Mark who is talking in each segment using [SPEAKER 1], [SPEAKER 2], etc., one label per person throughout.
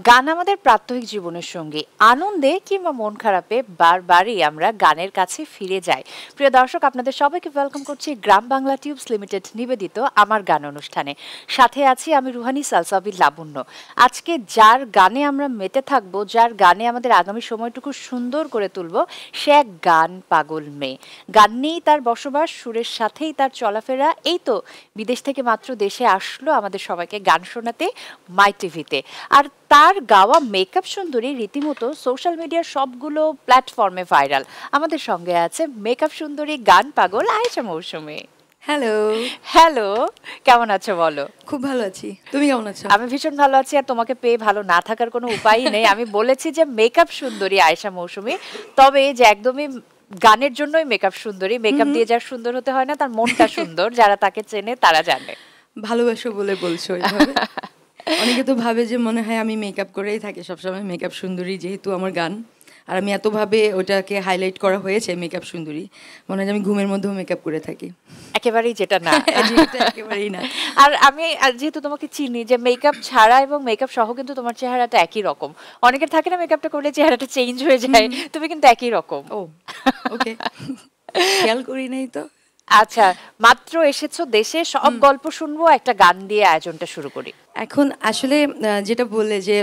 [SPEAKER 1] গান আমাদের প্রাত্যহিক জীবনের সঙ্গী। আনন্দে কিংবা মন খারাপে বারবারই আমরা গানের কাছে ফিরে যাই। প্রিয় দর্শক, আপনাদের সবাইকে ওয়েলকাম করছি গ্রাম বাংলা টিউবস লিমিটেড নিবেদিত আমার গান অনুষ্ঠানে। সাথে আছি আমি রুহানি সালসাবির লাবণ্য। আজকে যার গানে আমরা মেতে থাকবো, যার গানে আমাদের আগামী সময়টুকু সুন্দর করে তুলব, সে এক গান পাগল মেয়ে। গান নিয়েই তার বসবাস, সুরের সাথেই তার চলাফেরা। এই তো বিদেশ থেকে মাত্র দেশে আসলো আমাদের সবাইকে গান শোনাতে মাই টিভিতে। আর তার গাওয়া মেকআপ সুন্দরী রীতিমতো সোশ্যাল মিডিয়ার সবগুলো প্ল্যাটফর্মে ভাইরাল। আমাদের সঙ্গে আছে মেকআপ সুন্দরী গান পাগল আয়েশা মৌসুমী।
[SPEAKER 2] হ্যালো
[SPEAKER 1] হ্যালো, কেমন আছো বলো?
[SPEAKER 2] খুব ভালো আছি, তুমি কেমন আছো?
[SPEAKER 1] আমি ভীষণ ভালো আছি, আর তোমাকে পেয়ে ভালো না থাকার কোনো উপায় নেই। আমি বলেছি যে মেকআপ সুন্দরী আয়েশা মৌসুমী, তবে যে একদমই গানের জন্যই মেকআপ সুন্দরী। মেকআপ দিয়ে যার সুন্দর হতে হয় না, তার মনটা সুন্দর। যারা তাকে চেনে তারা জানে।
[SPEAKER 2] ভালোবাসো বলে বলছো এইভাবে। অনেকে তো ভাবে যে মনে হয় আমি মেকআপ করেই থাকি সবসময়, মেকআপ সুন্দরী যেহেতু আমার গান, আর আমি এতভাবে ওটাকে হাইলাইট করা হয়েছে মেকআপ সুন্দরী, মনে হয় আমি ঘুমের মধ্যেও মেকআপ করে থাকি।
[SPEAKER 1] একেবারেই যেটা না,
[SPEAKER 2] একেবারেই না।
[SPEAKER 1] আর আমি যেহেতু তোমাকে চিনি, যে মেকআপ ছাড়া এবং মেকআপ সহ কিন্তু তোমার চেহারাটা একই রকম। অনেকের থাকে না মেকআপটা করলে চেহারাটা চেঞ্জ হয়ে যায়, তুমি কিন্তু একই রকম।
[SPEAKER 2] ও ওকে, খেয়াল করি নাই তো।
[SPEAKER 1] আচ্ছা, মাত্র এসেছো দেশে, সব গল্প শুনবো, একটা গান দিয়ে আয়োজনটা শুরু করি।
[SPEAKER 2] এখন আসলে যেটা বললে যে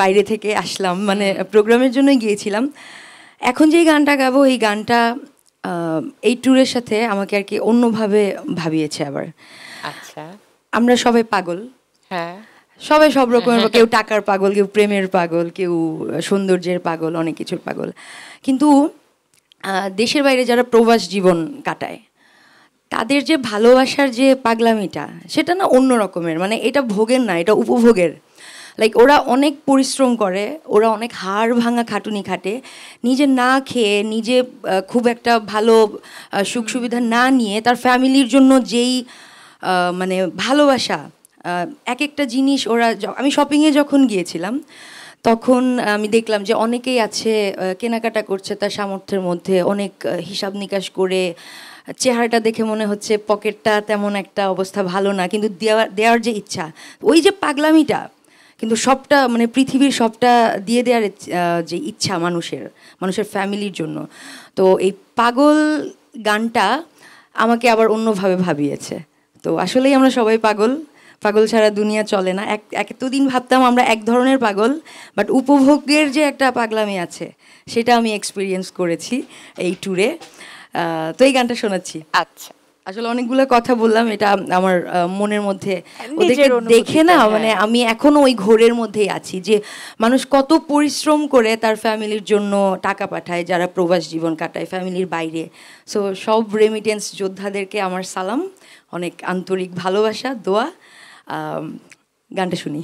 [SPEAKER 2] বাইরে থেকে আসলাম, মানে প্রোগ্রামের জন্য গিয়েছিলাম। এখন যেই গানটা গাবো, এই গানটা এই ট্যুরের সাথে আমাকে আর কি অন্যভাবে ভাবিয়েছে আবার।
[SPEAKER 1] আচ্ছা,
[SPEAKER 2] আমরা সবাই পাগল,
[SPEAKER 1] হ্যাঁ,
[SPEAKER 2] সবাই সব রকমের, কেউ টাকার পাগল, কেউ প্রেমের পাগল, কেউ সৌন্দর্যের পাগল, অনেক কিছুর পাগল। কিন্তু দেশের বাইরে যারা প্রবাস জীবন কাটায়, তাদের যে ভালোবাসার যে পাগলামিটা, সেটা না অন্য রকমের। মানে এটা ভোগের না, এটা উপভোগের। লাইক ওরা অনেক পরিশ্রম করে, ওরা অনেক হাড় ভাঙা খাটুনি খাটে, নিজে না খেয়ে, নিজে খুব একটা ভালো সুখ সুবিধা না নিয়ে, তার ফ্যামিলির জন্য যেই মানে ভালোবাসা, এক একটা জিনিস ওরা। আমি শপিংয়ে যখন গিয়েছিলাম তখন আমি দেখলাম যে অনেকেই আছে কেনাকাটা করছে তার সামর্থ্যের মধ্যে, অনেক হিসাব নিকাশ করে। চেহারাটা দেখে মনে হচ্ছে পকেটটা তেমন একটা অবস্থা ভালো না, কিন্তু দেওয়ার যে ইচ্ছা, ওই যে পাগলামিটা, কিন্তু সবটা মানে পৃথিবীর সবটা দিয়ে দেওয়ার যে ইচ্ছা মানুষের ফ্যামিলির জন্য। তো এই পাগল গানটা আমাকে আবার অন্যভাবে ভাবিয়েছে। তো আসলেই আমরা সবাই পাগল, পাগল ছাড়া দুনিয়া চলে না। এতদিন ভাবতাম আমরা এক ধরনের পাগল, বাট উপভোগের যে একটা পাগলামি আছে, সেটা আমি এক্সপিরিয়েন্স করেছি এই ট্যুরে। তো এই গানটা শোনাচ্ছি।
[SPEAKER 1] আচ্ছা,
[SPEAKER 2] আসলে অনেকগুলো কথা বললাম, এটা আমার মনের মধ্যে ওদেরকে দেখে না, মানে আমি এখনো ওই ঘোরের মধ্যেই আছি, যে মানুষ কত পরিশ্রম করে তার ফ্যামিলির জন্য টাকা পাঠায়, যারা প্রবাস জীবন কাটায় ফ্যামিলির বাইরে। সো সব রেমিটেন্স যোদ্ধাদেরকে আমার সালাম, অনেক আন্তরিক ভালোবাসা, দোয়া। গানটা শুনি।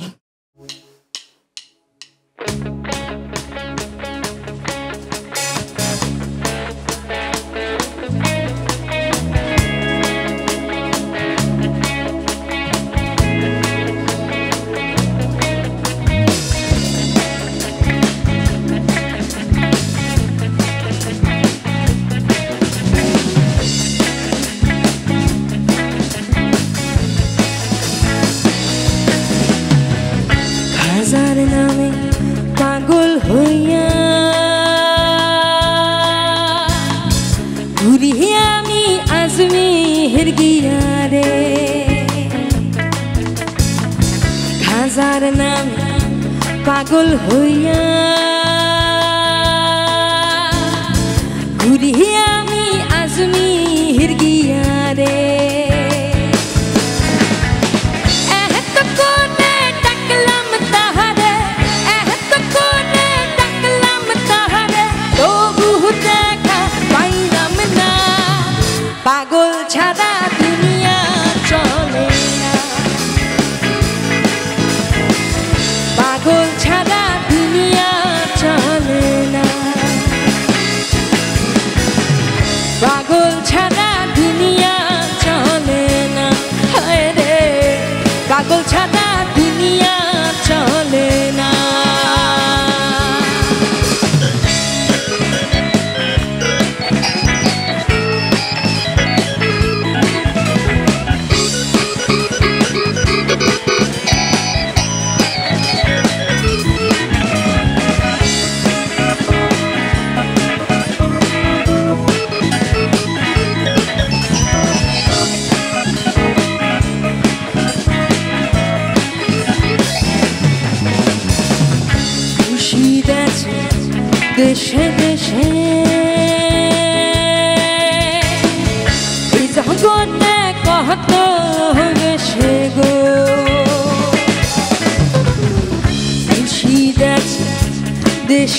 [SPEAKER 3] হাজার নামে পাগল হইয়া ঘুরি আমি আজমির গিয়া রে। হাজার নামে পাগল হইয়া ঘুরি আমি আজমির গিয়া রে। পাগল ছাড়া দুনিয়া চলে না, পাগল ছাড়া দুনিয়া চলে না, পাগল ছাড়া দুনিয়া চলে না। হায় রে, পাগল ছাড়া দুনিয়া চলে না।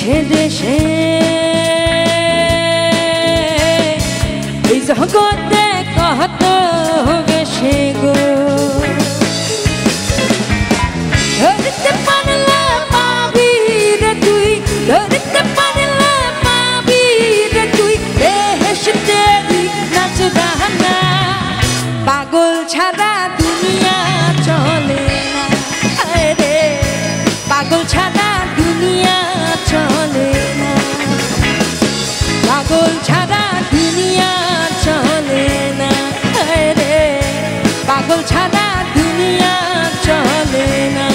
[SPEAKER 3] দেশে দেশে এই জগতে কত বেশে গো ধরতে পারলে পাবি রে তুই ধরতে পারলে পাবি রে তুই বেহেশতে নাচ গানা পাগল ছাড়া দুনিয়া চলে না রে পাগল ছাড়া দুনিয়া চলে না পাগল ছাড়া দুনিয়া চলে না রে পাগল ছাড়া দুনিয়া চলে না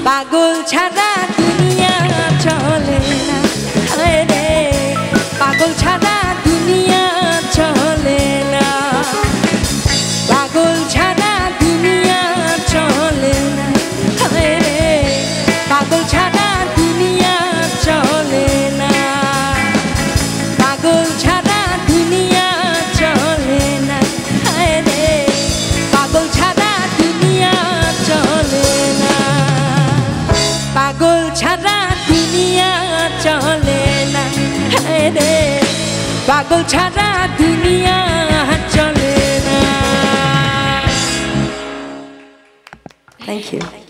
[SPEAKER 3] পাগল ছাড়া দুনিয়া চলে না রে পাগল ছাড়া দুনিয়া চলে না পাগল ছাড়া দুনিয়া চলে না রে পাগল ছাড়া দুনিয়া চলে না পাগল ছাড়া দুনিয়া চলে না রে পাগল ছাড়া দুনিয়া চলে না পাগল ছাড়া দুনিয়া চলে না রে পাগল ছাড়া দুনিয়া চলে না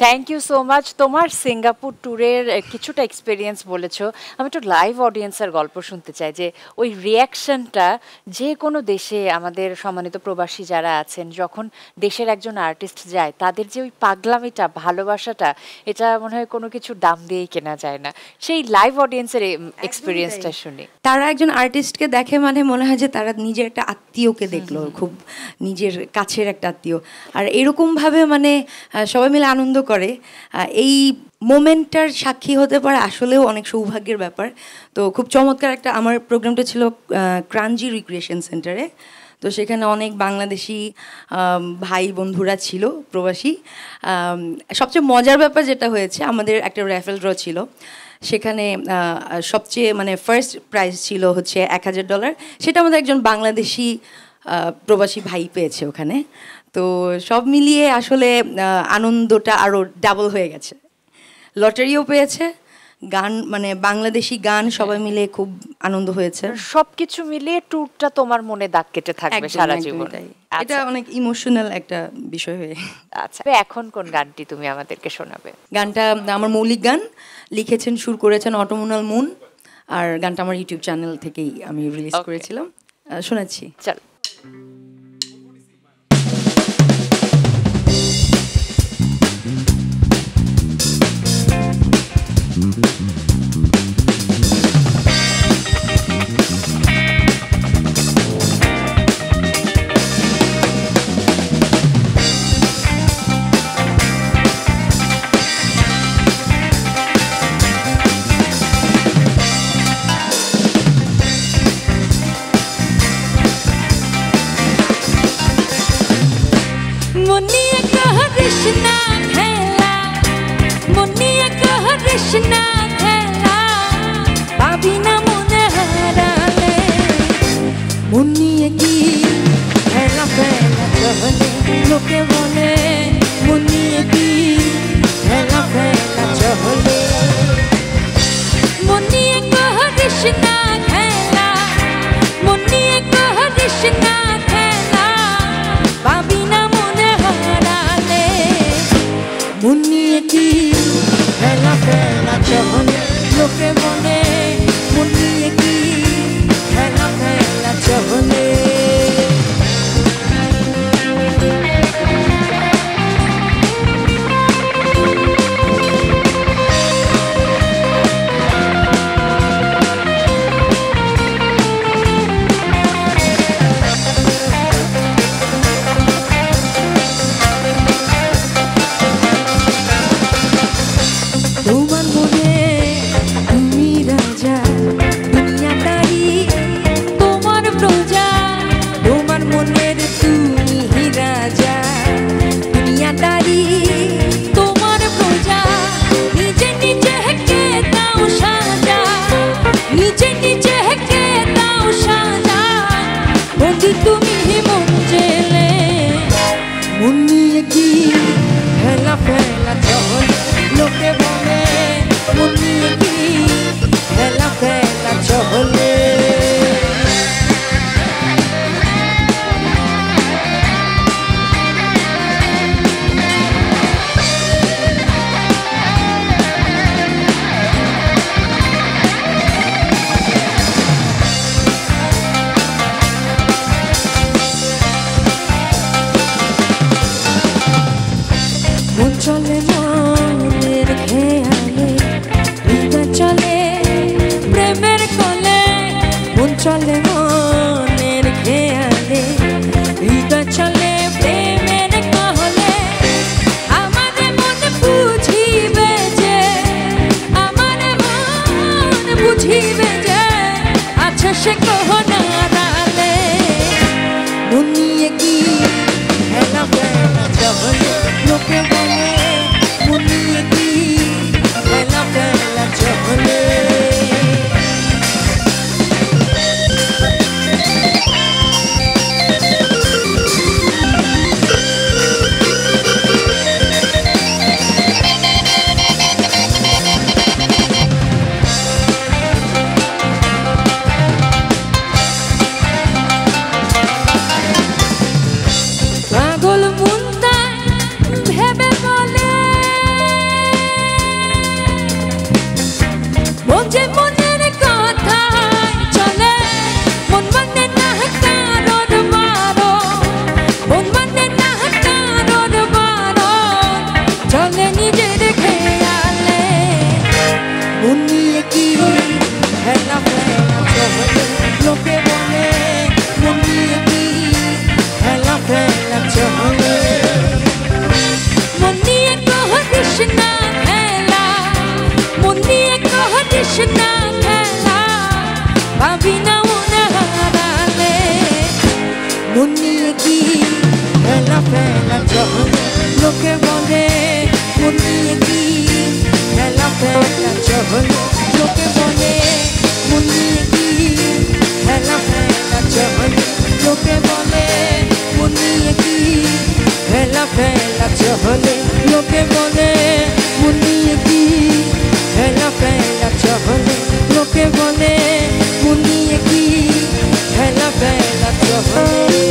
[SPEAKER 1] থ্যাংক ইউ সো মাচ তোমার সিঙ্গাপুর ট্যুরের কিছুটা এক্সপিরিয়েন্স বলেছো আমি একটু লাইভ অডিয়েন্সের গল্প শুনতে চাই যে ওই রিয়াকশনটা যে কোনো দেশে আমাদের সম্মানিত প্রবাসী যারা আছেন যখন দেশের একজন আর্টিস্ট যায় তাদের যে ওই পাগলামিটা ভালোবাসাটা এটা মনে হয় কোনো কিছু দাম দিয়েই কেনা যায় না সেই লাইভ অডিয়েন্সের এক্সপিরিয়েন্সটা শুনি
[SPEAKER 2] তারা একজন আর্টিস্টকে দেখে মানে মনে হয় যে তারা নিজের একটা আত্মীয়কে দেখলো খুব নিজের কাছের একটা আত্মীয় আর এরকমভাবে মানে সবাই মিলে আনন্দ করে এই মোমেন্টটার সাক্ষী হতে পারে আসলেও অনেক সৌভাগ্যের ব্যাপার তো খুব চমৎকার একটা আমার প্রোগ্রামটা ছিল ক্রাঞ্জি রিক্রিয়েশন সেন্টারে তো সেখানে অনেক বাংলাদেশি ভাই বন্ধুরা ছিল প্রবাসী সবচেয়ে মজার ব্যাপার যেটা হয়েছে আমাদের একটা র্যাফেল ড্র ছিল সেখানে সবচেয়ে মানে ফার্স্ট প্রাইজ ছিল হচ্ছে $1000 সেটা আমাদের একজন বাংলাদেশি প্রবাসী ভাই পেয়েছে ওখানে তো সব মিলিয়ে আসলে আনন্দটা আরও ডাবল হয়ে গেছে লটারিও পেয়েছে গান মানে বাংলাদেশি গান সবাই মিলে খুব আনন্দ হয়েছে
[SPEAKER 1] সবকিছু মিলিয়ে ট্যুরটা তোমার মনে দাগ কেটে থাকবে সারা জীবন
[SPEAKER 2] এটা অনেক ইমোশনাল একটা বিষয় হয়ে
[SPEAKER 1] আচ্ছা এখন কোন গানটি তুমি আমাদেরকে শোনাবে
[SPEAKER 2] গানটা আমার মৌলিক গান লিখেছেন সুর করেছেন অটোমোনাল মুন আর গানটা আমার ইউটিউব চ্যানেল থেকেই আমি রিলিজ করেছিলাম শোনাচ্ছি
[SPEAKER 1] চল
[SPEAKER 3] কৃষ্ণা খেলা পাবি না মনে হারালে মন নিয়ে কি খেলা ফেলা চলে লোকে বলে মন নিয়ে কি খেলা ফেলা চলে মন নিয়ে করিস না খেলা মন নিয়ে করিস না খেলা পাবি না মনে হারালে মন নিয়ে কি খেলা ফেলা চলে লোকে বলে মন নিয়ে কি খেলা ফেলা চলে বন্দি তুমি মন জেলে মন নিয়ে কি হেলা ফেলা চলে লোকে বলে মন নিয়ে কি হেলা ফেলা চলে মন চলে মনের খেয়ালে হৃদয় চলে প্রেমের কোলে মন চলে মনের খেয়ালে হৃদয় চলে প্রেমের কোলে আমার মন বুঝিবে যে আমার মন বুঝিবে যে আচ্ছা সে কহনা রালে মন নিয়ে কি হেলা ফেলা চলে লোকে বলে মন নিয়ে কি হেলা ফেলা চলে পাগল মুন্তা ভেবে বলে মন যে মনের কথা চলে মন মানে না কারোর বারো মন মানে না কারোর বারো চলে নিজের খেয়ালে মন নিয়ে কি হেলা ফেলা চলে লোকে বলে মন নিয়ে কি হেলা ফেলা চলে মন নিয়ে কহিস না খেলা মন নিয়ে কহিস না খেলা ভাবি না মনে হারালে মন নিয়ে কি হেলা ফেলা চলে লোকে বলে মন নিয়ে কি হেলা ফেলা চলে লোকে বলে মন নিয়ে কি হেলা ফেলা চলে লোকে বলে মন নিয়ে কি হেলা ফেলা চলে লোকে বলে মন নিয়ে কি হেলা ফেলা চলে লোকে বলে মন নিয়ে কি হেলা ফেলা চলে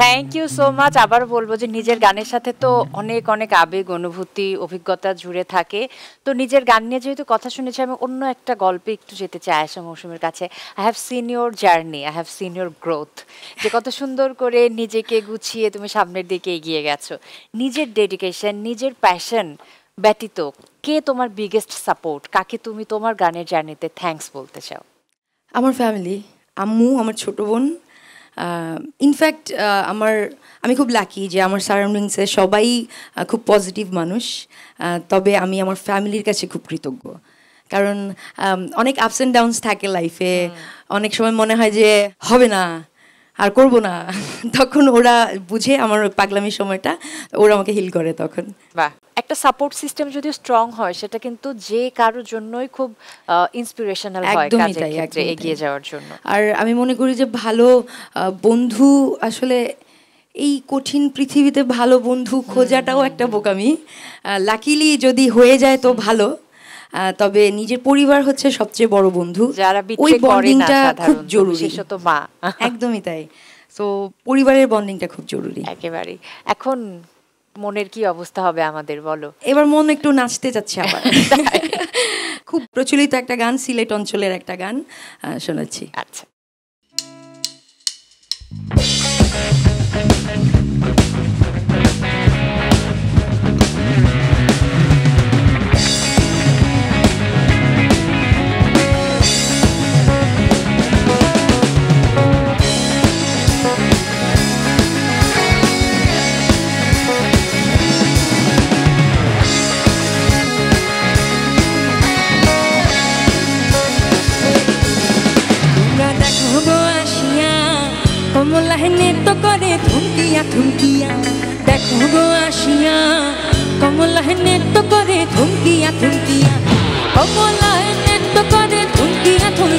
[SPEAKER 1] থ্যাংক ইউ সো মাচ। আবার বলবো যে নিজের গানের সাথে তো অনেক অনেক আবেগ অনুভূতি অভিজ্ঞতা জুড়ে থাকে। তো নিজের গান নিয়ে যেহেতু কথা শুনেছি, আমি অন্য একটা গল্পে একটু যেতে চাই আয়েশা মৌসুমীর কাছে। I have seen your journey, I have seen your growth, যে কত সুন্দর করে নিজেকে গুছিয়ে তুমি সামনের দিকে এগিয়ে গেছো। নিজের ডেডিকেশন, নিজের প্যাশন ব্যতীত কে তোমার বিগেস্ট সাপোর্ট? কাকে তুমি তোমার গানের জার্নিতে থ্যাঙ্কস বলতে চাও?
[SPEAKER 2] আমার ফ্যামিলি, আম্মু, আমার ছোট বোন। ইনফ্যাক্ট আমি খুব লাকি যে আমার সারাউন্ডিংসে সবাই খুব পজিটিভ মানুষ। তবে আমি আমার ফ্যামিলির কাছে খুব কৃতজ্ঞ, কারণ অনেক আপস অ্যান্ড ডাউনস থাকে লাইফে। অনেক সময় মনে হয় যে হবে না, আর করব না, তখন ওরা বুঝে আমার পাগলামির সময়টা, ওরা আমাকে হিল করে তখন।
[SPEAKER 1] বাহ, একটা সাপোর্ট সিস্টেম যদি স্ট্রং হয় সেটা কিন্তু যে কারোর জন্যই খুব ইন্সপিরেশনাল হয় কাজের ক্ষেত্রে এগিয়ে যাওয়ার জন্য।
[SPEAKER 2] আর আমি মনে করি যে ভালো বন্ধু আসলে এই কঠিন পৃথিবীতে ভালো বন্ধু খোঁজাটাও একটা বোকামি। লাকিলি যদি হয়ে যায় তো ভালো, তবে নিজের পরিবার হচ্ছে সবচেয়ে বড় বন্ধু,
[SPEAKER 1] যারা
[SPEAKER 2] ওই বন্ডিংটা খুব জরুরি,
[SPEAKER 1] বিশেষত মা।
[SPEAKER 2] একদমই তাই। তো পরিবারের বন্ডিংটা খুব জরুরি
[SPEAKER 1] একেবারে। এখন মনের কি অবস্থা হবে আমাদের বলো?
[SPEAKER 2] এবার মন একটু নাচতে যাচ্ছে আবার। খুব প্রচলিত একটা গান, সিলেট অঞ্চলের একটা গান শোনাচ্ছি।
[SPEAKER 1] আচ্ছা।
[SPEAKER 3] কমলায় নৃত্য করে থুমকিয়া থুমকিয়া, দেখো গো আসিয়া কমলায় নৃত্য করে থুমকিয়া থুমকিয়া, কমলায় নৃত্য করে থুমকিয়া থুমকিয়া।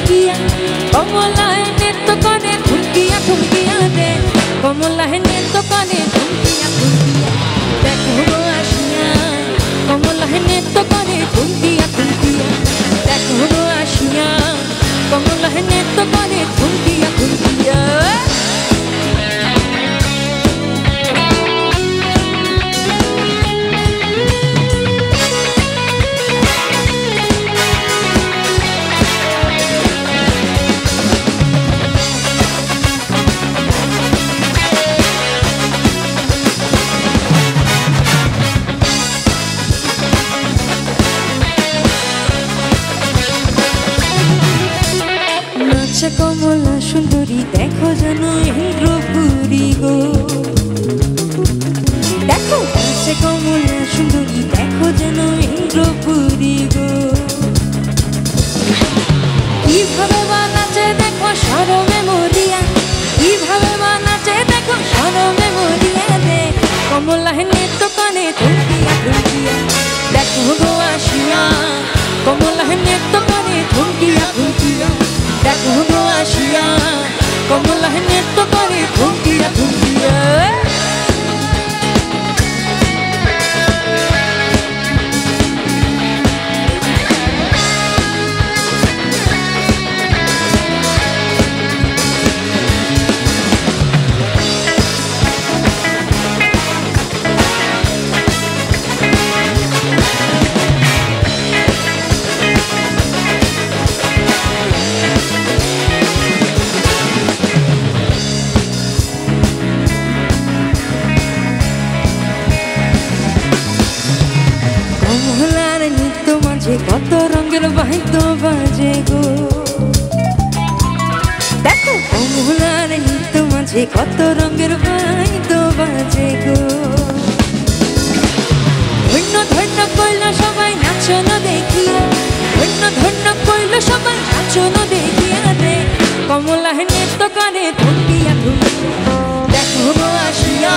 [SPEAKER 3] কানে থমকিয়া থমকিয়া দেখো গো আসিয়া কমলা নৃত্য করে থমকিয়া থমকিয়া দেখো গো আসিয়া কমলা নৃত্য করে থমকিয়া থমকিয়া নাচে কমলা সুন্দরী দেখো যেন ইন্দ্রপুরী গো দেখো নাচে কমলা সুন্দরী দেখো যেন ইন্দ্রপুরী গো কিভাবে বা নাচে দেখো সরমে মরিয়া কিভাবে বা নাচে দেখো সরমে মরিয়া রে কমলা নৃত্য কানে থমকিয়া থমকিয়া দেখো গো আসিয়া কমলা নৃত্য কানে থমকিয়া থমকিয়া দেখো গো আসিয়া কমলা নৃত্য করে থমকিয়া থমকিয়া কমলার নৃত্য মাঝে কত রঙের বাহিত বাজে গো দেখো কমলার নৃত্য মাঝে কত রঙের বাহিত বাজে গো ধন্য ধন্য কইল সবাই নাচন দেখিয়া ধন্য ধন্য কইল সবাই নাচন দেখিয়া রে কমলা নৃত্য করে থমকিয়া থমকিয়া দেখো গো আসিয়া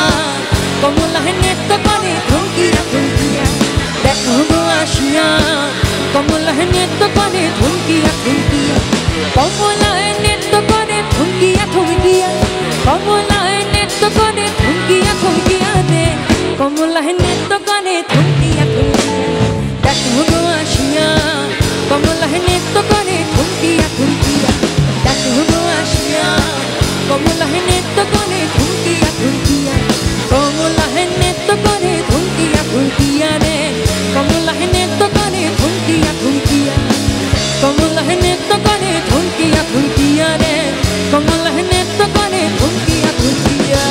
[SPEAKER 3] কমলা নৃত্য করে থমকিয়া থমকিয়া দেখো গো আসিয়া কমলা নৃত্য করে থমকিয়া থমকিয়া কমলা নৃত্য করে থমকিয়া থমকিয়া কমলা নৃত্য করে থমকিয়া থমকিয়া রে কমলা নৃত্য করে থমকিয়া থমকিয়া দেখো গো আসিয়া কমলা নৃত্য করে থমকিয়া থমকিয়া দেখো গো আসিয়া কমলা নৃত্য করে থমকিয়া থমকিয়া কমলা নৃত্য করে থমকিয়া থমকিয়া রে কমলা নৃত্য করে থমকিয়া থমকিয়া কমলা নৃত্য করে থমকিয়া থমকিয়া রে কমলা নৃত্য করে থমকিয়া থমকিয়া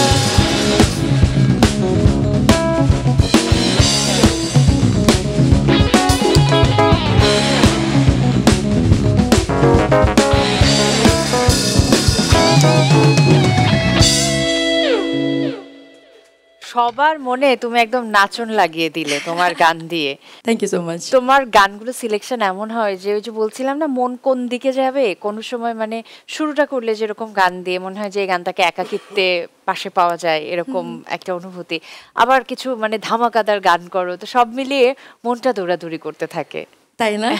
[SPEAKER 1] সবার মনে তুমি একদম নাচন লাগিয়ে দিলে তোমার গান দিয়ে।
[SPEAKER 2] Thank you so much.
[SPEAKER 1] তোমার গানগুলো সিলেকশন এমন হয় যে ওই যে বলছিলাম না মন কোন দিকে যাবে কোনো সময় মানে শুরুটা করলে যেরকম গান দিয়ে মনে হয় যে এই গানটাকে একাকিত্বে পাশে পাওয়া যায় এরকম একটা অনুভূতি, আবার কিছু মানে ধামাকাদার গান করো তো সব মিলিয়ে মনটা দৌড়াদৌড়ি করতে থাকে,
[SPEAKER 2] তাই না?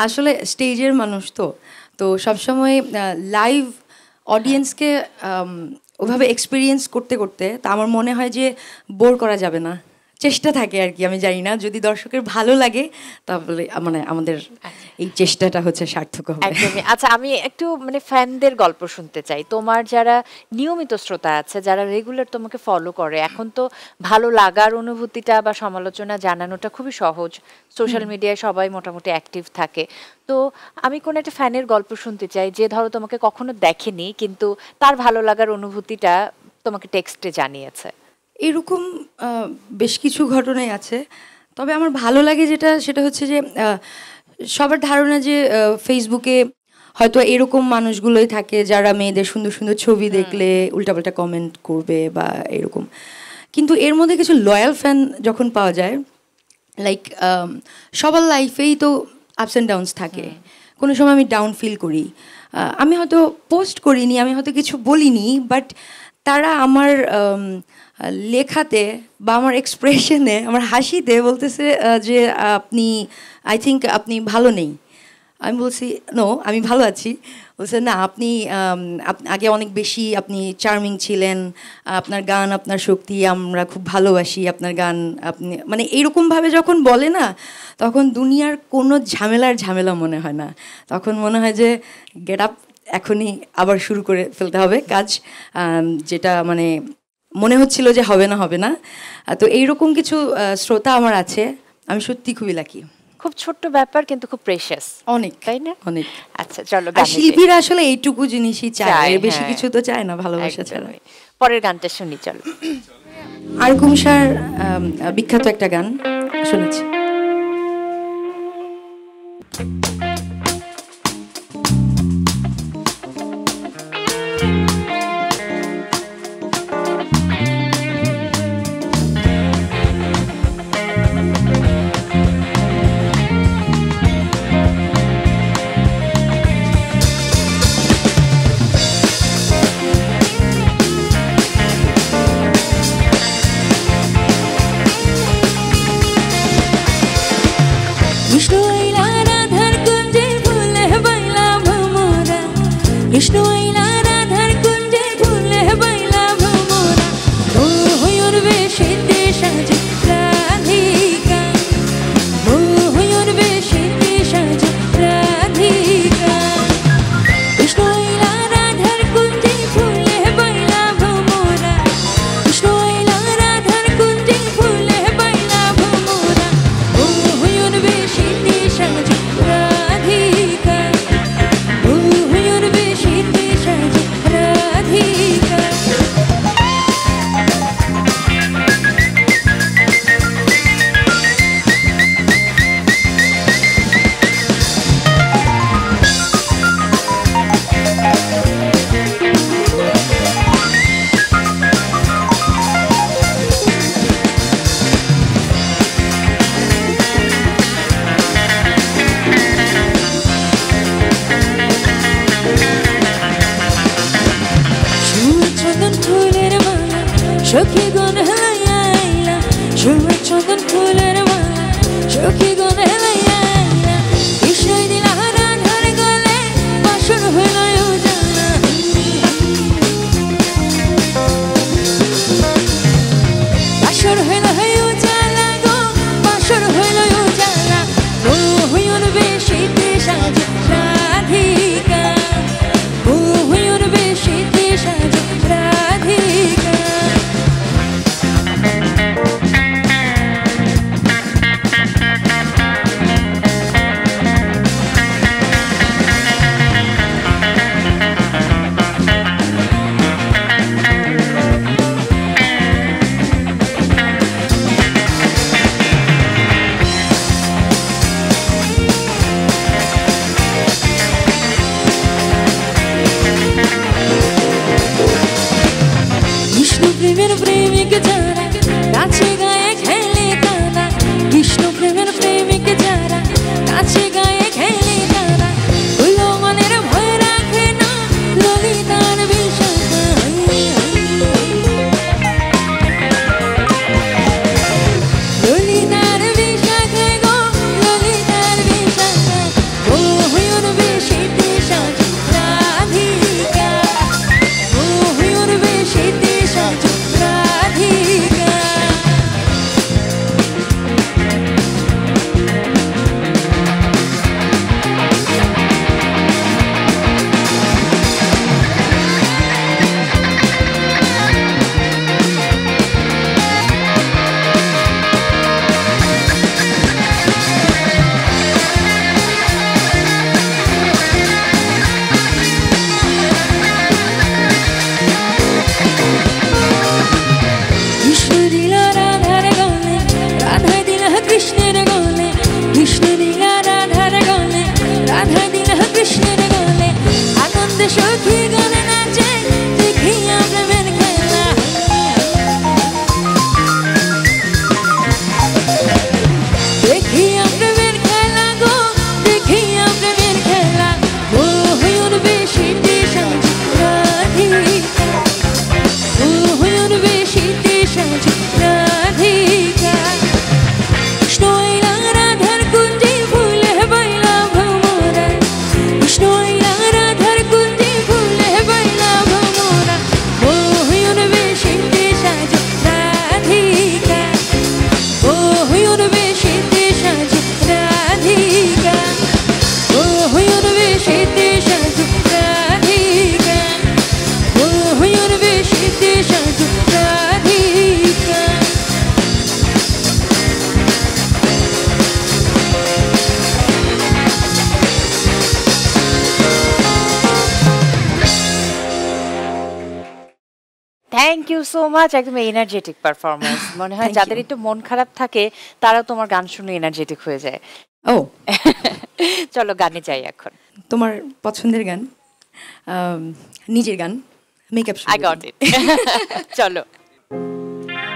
[SPEAKER 2] আসলে স্টেজের মানুষ তো তো সবসময় লাইভ অডিয়েন্সকে ওভাবে এক্সপিরিয়েন্স করতে করতে তা আমার মনে হয় যে বোর করা যাবে না, চেষ্টা থাকে আর কি। আমি জানি না যদি দর্শকের ভালো লাগে তাহলে মানে আমাদের এই চেষ্টাটা হচ্ছে সার্থক হবে।
[SPEAKER 1] একদমই। আচ্ছা আমি একটু মানে ফ্যানদের গল্প শুনতে চাই, তোমার যারা নিয়মিত শ্রোতা আছে যারা রেগুলার তোমাকে ফলো করে, এখন তো ভালো লাগার অনুভূতিটা বা সমালোচনা জানানোটা খুবই সহজ, সোশ্যাল মিডিয়ায় সবাই মোটামুটি অ্যাক্টিভ থাকে, তো আমি কোন একটা ফ্যানের গল্প শুনতে চাই যে ধরো তোমাকে কখনো দেখেনি কিন্তু তার ভালো লাগার অনুভূতিটা তোমাকে টেক্সটে জানিয়েছে।
[SPEAKER 2] এরকম বেশ কিছু ঘটনাই আছে, তবে আমার ভালো লাগে যেটা সেটা হচ্ছে যে সবার ধারণা যে ফেসবুকে হয়তো এরকম মানুষগুলোই থাকে যারা মেয়েদের সুন্দর সুন্দর ছবি দেখলে উল্টাপাল্টা কমেন্ট করবে বা এরকম, কিন্তু এর মধ্যে কিছু লয়াল ফ্যান যখন পাওয়া যায়, লাইক সবার লাইফেই তো আপস অ্যান্ড ডাউনস থাকে, কোনো সময় আমি ডাউন ফিল করি, আমি হয়তো পোস্ট করিনি, আমি হয়তো কিছু বলিনি, বাট তারা আমার লেখাতে বা আমার এক্সপ্রেশনে আমার হাসিতে বলতেছে যে আপনি আই থিঙ্ক আপনি ভালো নেই, আমি বলছি নো, আমি ভালো আছি। বলছে না, আপনি আগে অনেক বেশি আপনি চার্মিং ছিলেন, আপনার গান, আপনার শক্তি আমরা খুব ভালোবাসি আপনার গান। আপনি মানে এইরকমভাবে যখন বলে না, তখন দুনিয়ার কোনো ঝামেলা মনে হয় না। তখন মনে হয় যে গেট আপ, এখনই আবার শুরু করে ফেলতে হবে কাজ, যেটা মানে মনে হচ্ছিল যে হবে না। তো এইরকম কিছু শ্রোতা আমার আছে, আমি সত্যি খুবই লাকি।
[SPEAKER 1] খুব ছোট্ট ব্যাপার কিন্তু খুব প্রেশাস,
[SPEAKER 2] অনেক,
[SPEAKER 1] তাই না?
[SPEAKER 2] অনেক।
[SPEAKER 1] আচ্ছা চলো,
[SPEAKER 2] আর
[SPEAKER 1] গানে যাই।
[SPEAKER 2] শিল্পীরা আসলে এইটুকু জিনিসই চায়,
[SPEAKER 1] চায়,
[SPEAKER 2] এর বেশি
[SPEAKER 1] হ্যাঁ।
[SPEAKER 2] কিছু তো চায় না ভালোবাসা ছাড়া।
[SPEAKER 1] একদমই। পরের গানটা শুনি চলো।
[SPEAKER 2] আর কুমসার বিখ্যাত একটা গান শুনেছি।
[SPEAKER 3] কৃষ্ণ আইলা রাধার কুঞ্জে ফুলে বাইলা ভ্রমরা, কৃষ্ণ আইলা রাধার কুঞ্জে ফুলে বাইলা ভ্রমরা, ও হয়ুর বেশেতে সাজে রাধিকা, ও হয়ুর বেশেতে সাজে রাধিকা। কৃষ্ণ আইলা রাধার কুঞ্জে ফুলে বাইলা ভ্রমরা, কৃষ্ণ আইলা রাধার কুঞ্জে ফুলে বাইলা ভ্রমরা, ও হয়ুর বেশেতে সাজে রাধিকা, ও হয়ুর বেশেতে
[SPEAKER 1] থ্যাংক ইউ সো মাচ, একদম এনার্জেটিক পারফরমেন্স। মনে হয়
[SPEAKER 2] Thank
[SPEAKER 1] যাদের
[SPEAKER 2] you.
[SPEAKER 1] একটু মন খারাপ থাকে তারাও তোমার গান শুনে এনার্জেটিক হয়ে যায়।
[SPEAKER 2] ও
[SPEAKER 1] চলো গানে যাই এখন।
[SPEAKER 2] তোমার পছন্দের গান, নিজের গান, মেকআপ।
[SPEAKER 1] I got it. চলো।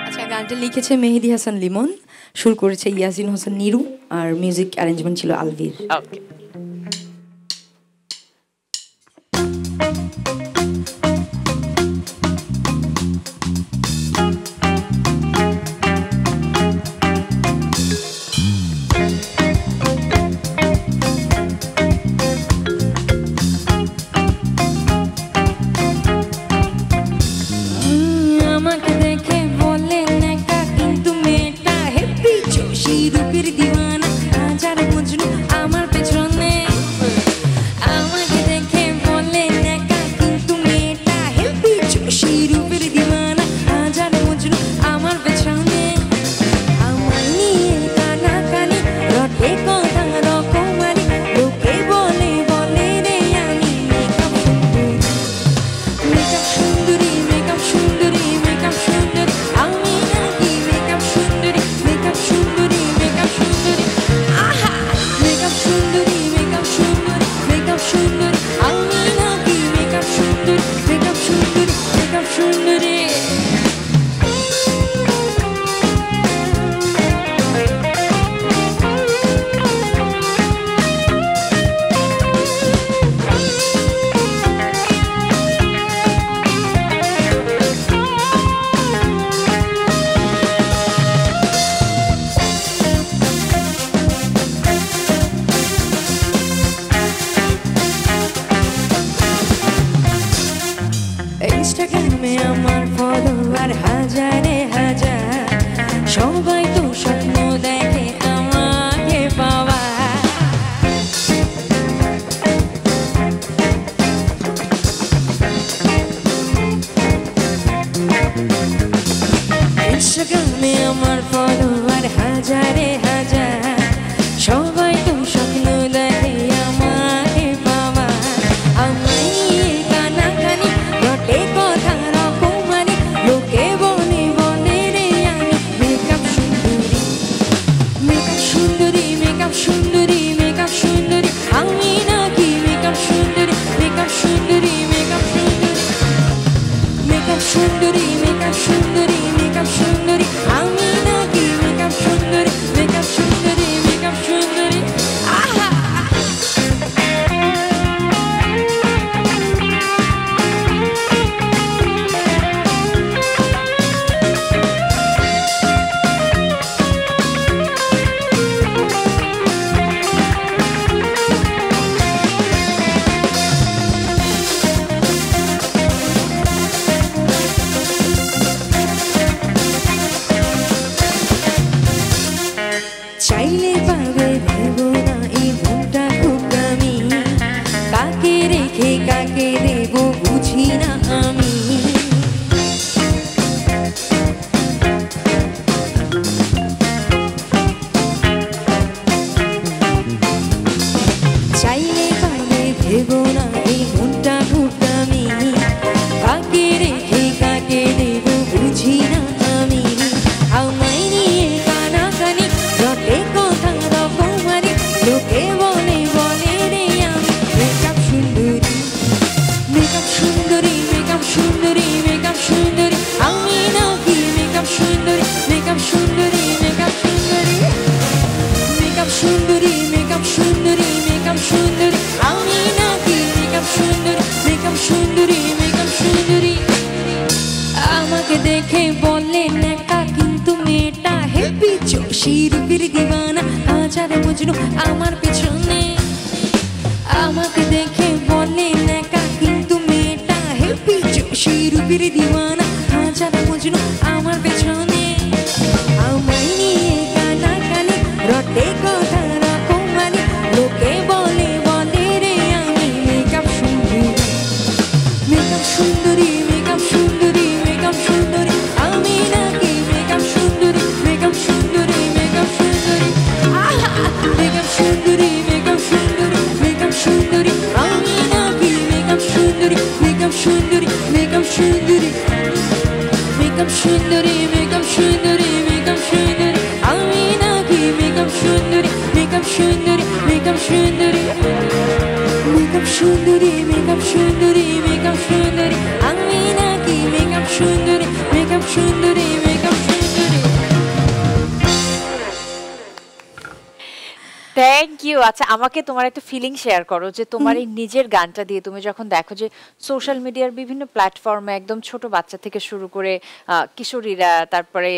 [SPEAKER 2] আচ্ছা, গানটা লিখেছে মেহেদি হাসান লিমন, সুর করেছে ইয়াসিন হোসেন নিরু, আর মিউজিক অ্যারেঞ্জমেন্ট ছিল আলভির।
[SPEAKER 1] ওকে।
[SPEAKER 3] আমাকে দেখে বলে নেকা কিন্তু মেয়েটা হেপি জোশী রূপের দিওয়ানা হাজার মজনু আমার পেছনে। আমাকে দেখে বলে নেকা কিন্তু মেয়েটা হেপি জোশী রূপের দিওয়ানা হাজার মজনু আমার পেছনে। আমার নিয়ে কানাকানি রটে কথা রকমারি, লোকে বলে বলে রে আমি মেকআপ সুন্দরী, মেকআপ সুন্দরী, মেকআপ সুন্দরী, আমি নাকি মেকআপ সুন্দরী, মেকআপ সুন্দরী, মেকআপ সুন্দরী, আহা মেকআপ সুন্দরী, মেকআপ সুন্দরী, মেকআপ সুন্দরী, আমি নাকি মেকআপ সুন্দরী, মেকআপ সুন্দরী, মেকআপ সুন্দরী। ইনস্টাগ্রামে আমার ফলোয়ার হাজারে হাজার, সবাই তো স্বপ্ন দেখে আমাকে পাওয়া। ইনস্টাগ্রামে আমার ফলোয়ার হাজারে হাজার, সবাই তো স্বপ্ন দেখে আমাকে পাওয়া। আমায় নিয়ে কানাকানি রটে কথা রকমারি, লোকে বলে বলে রে আমি মেকআপ সুন্দরী, মেকআপ সুন্দরী, মেকআপ সুন্দরী, মেকআপ সুন্দরী, আমি নাকি মেকআপ সুন্দরী, মেকআপ সুন্দরী, মেকআপ সুন্দরী, মেকআপ সুন্দরী, মেকআপ সুন্দরী, মেকআপ সুন্দরী, আমি নাকি মেকআপ সুন্দরী, মেকআপ সুন্দরী, মেকআপ সুন্দরী, আহা। চাইলে পাবে দেবো না এই মনটা খুব দামি, কাকে রেখে কাকে দেবো বুঝি না আমি। চাইলে পাবে দেবো না এই মনটা খুব দামি, কাকে রেখে কাকে দেবো বুঝি না আমি। আমায় নিয়ে কানাকানি রটে কথা রকমারি, লোকে বলে বলে রে আমি মেকআপ সুন্দরী, মেকআপ সুন্দরী, মেকআপ সুন্দরী, মেকআপ সুন্দরী, আমি নাকি মেকআপ সুন্দরী, মেকআপ সুন্দরী, মেকআপ সুন্দরী, মেকআপ সুন্দরী, মেকআপ সুন্দরী, মেকআপ সুন্দরী, আমি নাকি মেকআপ সুন্দরী, মেকআপ সুন্দরী, মেকআপ সুন্দরী। আমাকে দেখে বলে নেকা কিন্তু মেয়েটা হেপি জোশী রূপের দিওয়ানা হাজার মজনু আমার পেছনে। আমাকে দেখে বলে নেকা কিন্তু মেয়েটা হেপি জোশী রূপের দিওয়ানা হাজার মজনু আমার পেছনে। আমায় নিয়ে কানাকানি রটে কথা রকমারি, লোকে বলে বলে রে আমি মেকআপ সুন্দরী, মেকআপ সুন্দরী, মেকআপ সুন্দরী, মেকআপ সুন্দরী, আমি নাকি মেকআপ সুন্দরী, মেকআপ সুন্দরী, মেকআপ সুন্দরী, আহা মেকআপ সুন্দরী, মেকআপ সুন্দরী, মেকআপ সুন্দরী, আমি নাকি মেকআপ সুন্দরী, মেকআপ সুন্দরী, মেকআপ সুন্দরী। সুন্দরী মেকআপ সুন্দরী মেকআপ সুন্দরী আমি নাকি মেকআপ সুন্দরী মেকআপ সুন্দরী মেকআপ সুন্দরী মেকআপ সুন্দরী মেকআপ সুন্দরী মেকআপ সুন্দরী আমি নাকি মেকআপ সুন্দরী মেকআপ সুন্দরী মেকআপ সুন্দরী।
[SPEAKER 1] Thank you. আচ্ছা, আমাকে তোমার একটা ফিলিং শেয়ার করো যে তোমার এই নিজের গানটা দিয়ে তুমি যখন দেখো যে সোশ্যাল মিডিয়ার বিভিন্ন প্ল্যাটফর্মে একদম ছোট বাচ্চা থেকে শুরু করে কিশোরীরা, তারপরে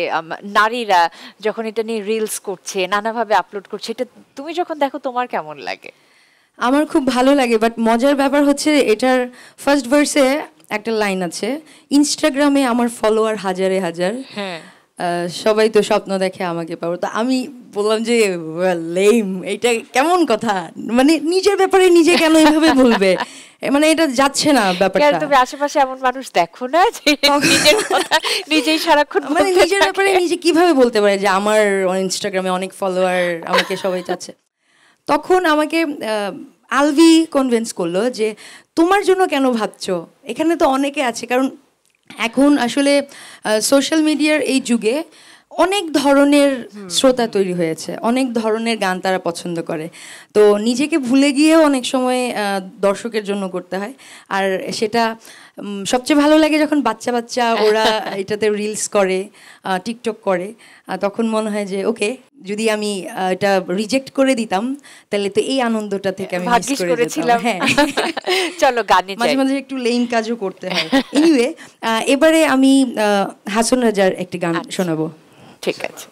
[SPEAKER 1] নারীরা যখন এটা নিয়ে রিলস করছে, নানাভাবে আপলোড করছে, এটা তুমি যখন দেখো তোমার কেমন লাগে?
[SPEAKER 2] আমার খুব ভালো লাগে, বাট মজার ব্যাপার হচ্ছে এটার ফার্স্ট ভার্সে একটা লাইন আছে, ইনস্টাগ্রামে আমার ফলোয়ার হাজারে হাজার,
[SPEAKER 1] হ্যাঁ,
[SPEAKER 2] সবাই তো স্বপ্ন দেখে আমাকে পাবো। তো আমি বললাম যে লেম, এটা কেমন কথা, মানে নিজের ব্যাপারে নিজে কেন এইভাবে বলবে, মানে এটা যাচ্ছে না ব্যাপারটা।
[SPEAKER 1] তুমি আশেপাশে এমন মানুষ দেখো না যে নিজের কথা নিজেই সারাক্ষণ
[SPEAKER 2] মানে নিজের ব্যাপারে নিজে কিভাবে বলতে পারে যে আমার ইনস্টাগ্রামে অনেক ফলোয়ার, আমাকে সবাই চাচ্ছে। তখন আমাকে আলভি কনভিন্স করলো যে তোমার জন্য কেন ভাবছো, এখানে তো অনেকে আছে। কারণ এখন আসলে সোশ্যাল মিডিয়ার এই যুগে অনেক ধরনের শ্রোতা তৈরি হয়েছে, অনেক ধরনের গান তারা পছন্দ করে। তো নিজেকে ভুলে গিয়েও অনেক সময় দর্শকের জন্য করতে হয়। আর সেটা সবচেয়ে ভালো লাগে যখন বাচ্চা বাচ্চা ওরা এটাতে রিলস করে, টিকটক করে, তখন মনে হয় যে ওকে, যদি আমি এটা রিজেক্ট করে দিতাম তাহলে তো এই আনন্দটা থেকে আমি মিস করে যেতাম। হ্যাঁ,
[SPEAKER 1] চলো গানে যাই।
[SPEAKER 2] মাঝে মাঝে একটু লেম কাজও করতে হয়। এনিওয়ে, এবারে আমি হাসন রাজার একটি গান শোনাবো।
[SPEAKER 1] ঠিক আছে।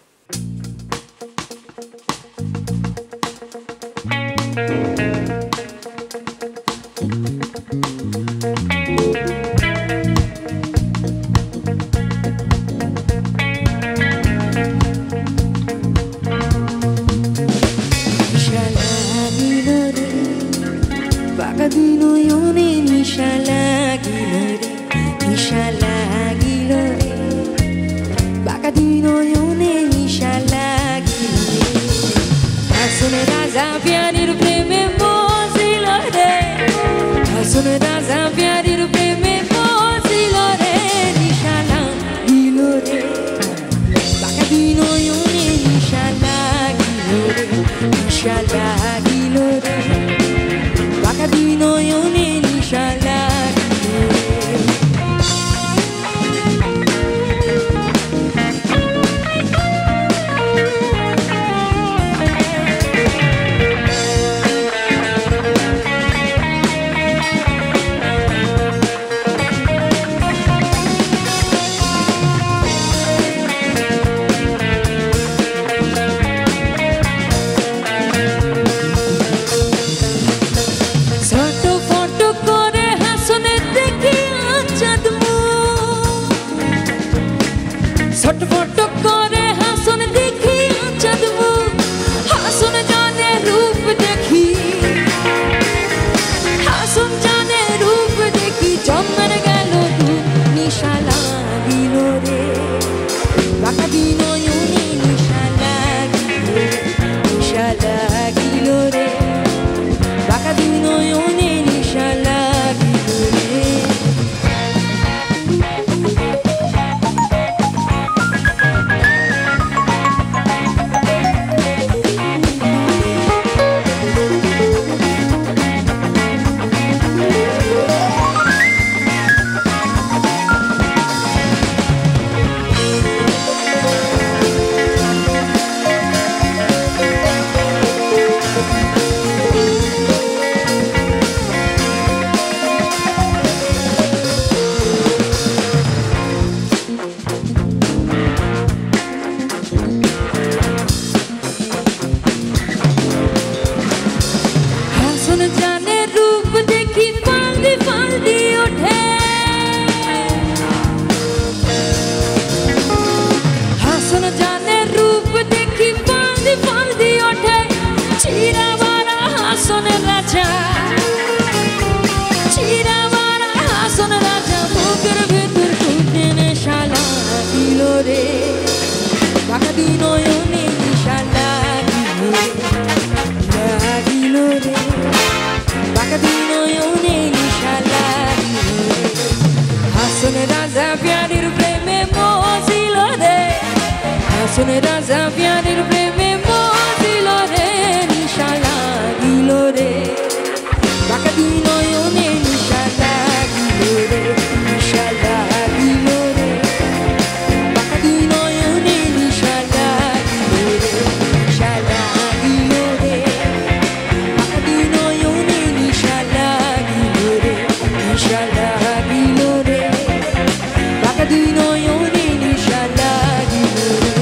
[SPEAKER 3] শুনে রাজা প্যারের প্রেমে মজিল রে নিশা লাগিল রে বাঁকা দুই নয়নে নিশা লাগিল রে নিশা লাগিল রে বাঁকা দুই নয়নে নিশা লাগিল রে নিশা লাগিল রে বাঁকা দুই নয়নে নিশা লাগিল রে নিশা লাগিল রে বাঁকা দুই নয়নে নিশা লাগিল রে।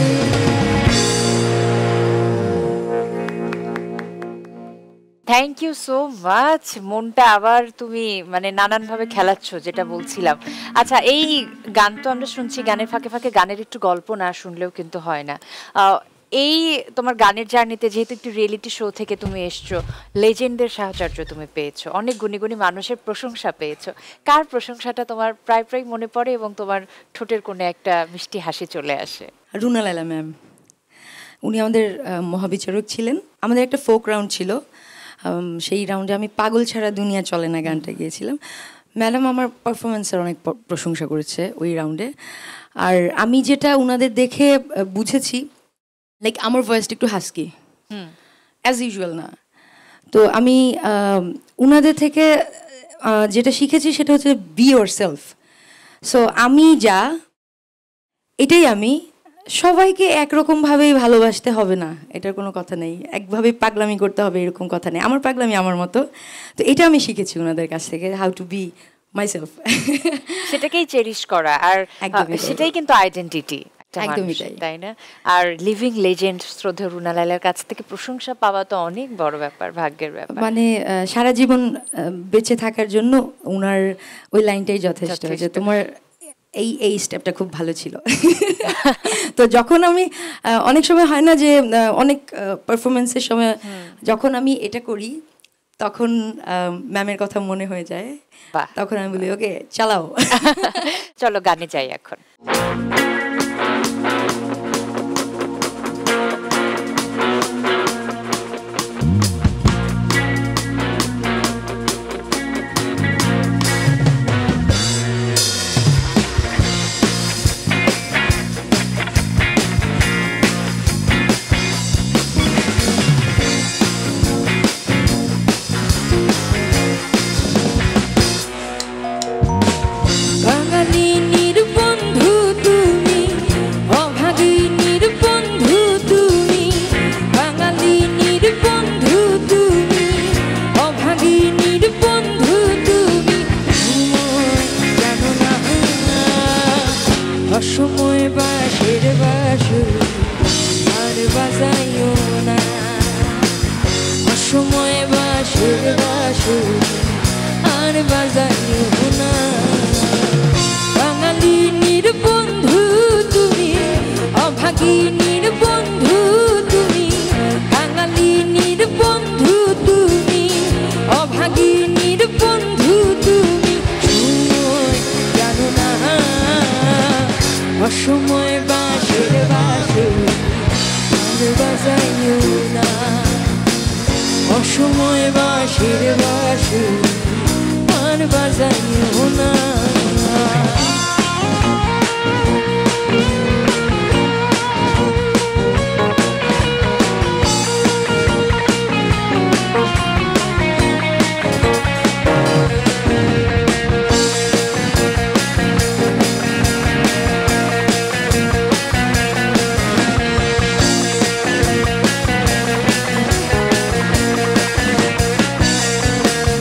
[SPEAKER 1] Thank you so much. মনটা আবার তুমি মানে নানানভাবে খেলাচ্ছ, যেটা বলছিলাম। আচ্ছা, এই গান তো আমরা শুনছি, গানের ফাঁকে ফাঁকে গানের একটু গল্প না শুনলেও কিন্তু হয় না। এই তোমার গানের জার্নিতে যেহেতু একটু রিয়েলিটি শো থেকে তুমি এসছো, লেজেন্ডের সাহচর্য তুমি পেয়েছো, অনেক গুণী গুণী মানুষের প্রশংসা পেয়েছো, কার প্রশংসাটা তোমার প্রায় প্রায় মনে পড়ে এবং তোমার ঠোঁটের কোণে একটা মিষ্টি হাসি চলে আসে?
[SPEAKER 2] রুনা লায়লা ম্যাম, উনি আমাদের মহাবিচারক ছিলেন। আমাদের একটা ফোক রাউন্ড ছিল, সেই রাউন্ডে আমি পাগল ছাড়া দুনিয়া চলে না গানটা গিয়েছিলাম। ম্যাডাম আমার পারফরমেন্সের অনেক প্রশংসা করেছে ওই রাউন্ডে। আর আমি যেটা ওনাদের দেখে বুঝেছি, লাইক আমার ভয়েসটা একটু হাস্কি, অ্যাজ ইউজুয়াল না। তো আমি ওনাদের থেকে যেটা শিখেছি সেটা হচ্ছে বি ইয়োর সেলফ। সো আমি যা, এটাই আমি। সবাইকে একরকমভাবেই ভালোবাসতে হবে না, এটার কোনো কথা নেই। একভাবে পাগলামি করতে হবে এরকম কথা নেই। আমার পাগলামি আমার মতো। তো এটা আমি শিখেছি ওনাদের কাছ থেকে, হাউ টু বি মাইসেলফ।
[SPEAKER 1] সেটাকেই চেরিশ করা, আর
[SPEAKER 2] একদমই তাই।
[SPEAKER 1] সেটাই কিন্তু আইডেন্টিটি,
[SPEAKER 2] একদমই তাই।
[SPEAKER 1] তাই না? আর লিভিং লেজেন্ড শ্রদ্ধেয় রুনা লায়লার কাছ থেকে প্রশংসা পাওয়া তো অনেক বড় ব্যাপার, ভাগ্যের ব্যাপার।
[SPEAKER 2] মানে সারা জীবন বেঁচে থাকার জন্য ওনার ওই লাইনটাই যথেষ্ট, যে তোমার এই এই স্টেপটা খুব ভালো ছিল। তো যখন আমি অনেক সময় হয় না যে অনেক পারফরমেন্সের সময় যখন আমি এটা করি, তখন ম্যামের কথা মনে হয়ে যায়।
[SPEAKER 1] বাহ।
[SPEAKER 2] তখন আমি বলি ওকে চালাও।
[SPEAKER 1] চলো গানে যাই এখন।
[SPEAKER 3] বাঙালিনীর বন্ধু তুমি, অভাগিনীর বন্ধু তুমি, বাঙালিনীর বন্ধু তুমি, অভাগিনীর বন্ধু তুমি। জানো না অসময় বাঁশের বাঁশুরি আর বাজাইও না, অসময় বাঁশের বাঁশুরি আর বাজাইও না। বাঙালিনীর বন্ধু তুমি, অভাগিনীর বন্ধু তুমি, বাঙালিনীর বন্ধু তুমি, অভাগিনীর বন্ধু তুমি। সময় জানো না অসময় বাঁশের বাঁশুরি আর বাজাইও না, অসময় বাঁশের বাঁশুরি আর বাজাইও না।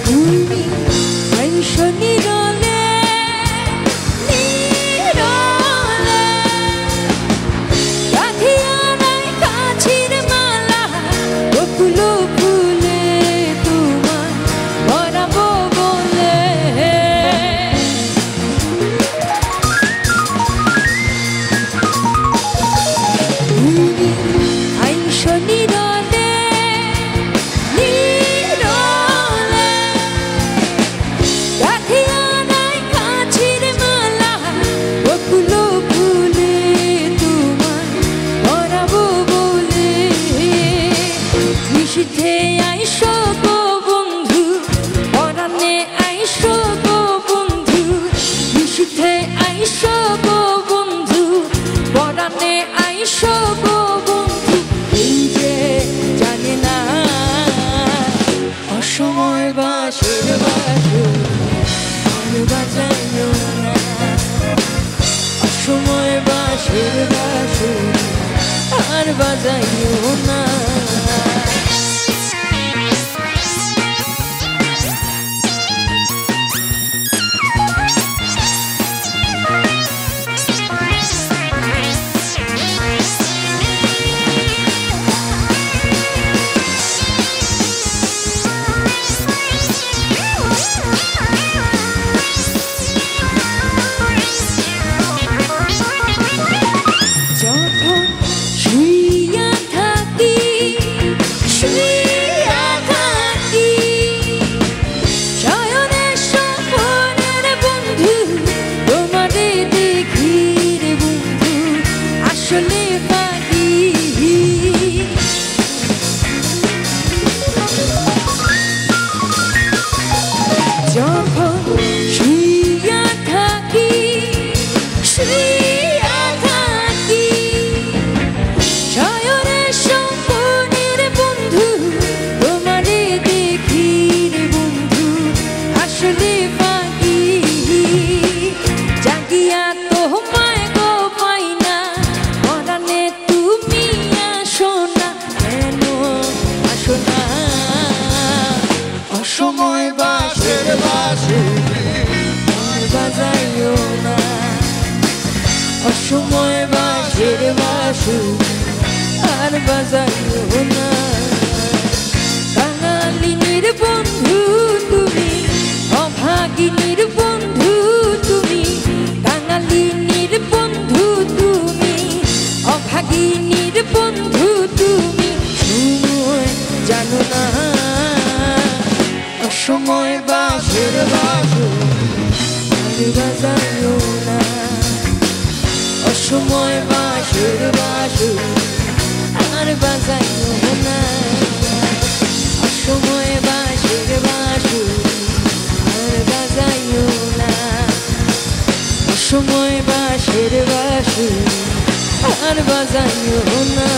[SPEAKER 3] তুমি আইসো নীরবে বাঁশের বাঁশুরি আর বাজাইও না। যখন শুইয়া থাকি শুইয়া থাকি শয়নে স্বপনের বন্ধু তোমারে দেখি রে বন্ধু আসলে পাখি। যখন শুইয়া থাকি শুইয়া থাকি শয়নে স্বপনের বন্ধু তোমারে দেখি রে বন্ধু আসলে পাখি। জাগিয়া তোমায় গো পাই না পরাণে তুমি আসো না কেন আসো না। অসময় বাঁশের বাঁশুরি আর বাজাইও না। অসময় বাঁশের বাঁশুরি আর বাজাইও না। বাঙালিনীর বন্ধু তুমি অভাগিনীর বন্ধু তুমি বাঙালিনীর বন্ধু তুমি অভাগিনীর বন্ধু তুমি সময় জানো না। অসময় বাঁশের বাঁশুরি আর বাজাইও না। অসময় বাঁশের বাঁশুরি আর বাজাইও না। অসময় বাঁশের বাঁশুরি আর বাজাইও না। অসময় বাঁশের বাঁশুরি আর বাজাইও না।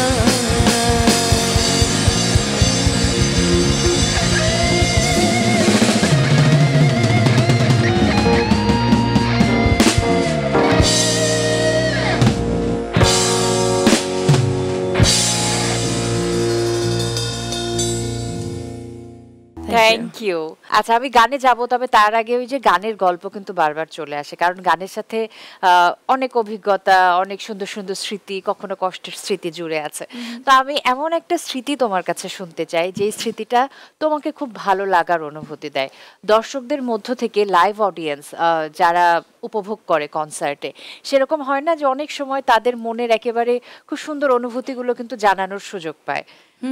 [SPEAKER 1] Thank you. আচ্ছা আমি গানে যাব, তবে তার আগে ওই যে গানের গল্প কিন্তু বারবার চলে আসে, কারণ গানের সাথে অনেক অভিজ্ঞতা, অনেক সুন্দর সুন্দর স্মৃতি, কখনো কষ্টের স্মৃতি জুড়ে আছে। তো আমি এমন একটা স্মৃতি তোমার কাছে শুনতে চাই যে স্মৃতিটা তোমাকে খুব ভালো লাগার অনুভূতি দেয়। দর্শকদের মধ্য থেকে লাইভ অডিয়েন্স যারা উপভোগ করে কনসার্টে, সেরকম হয় না যে অনেক সময় তাদের মনের একেবারে খুব সুন্দর অনুভূতিগুলো কিন্তু জানানোর সুযোগ পায়।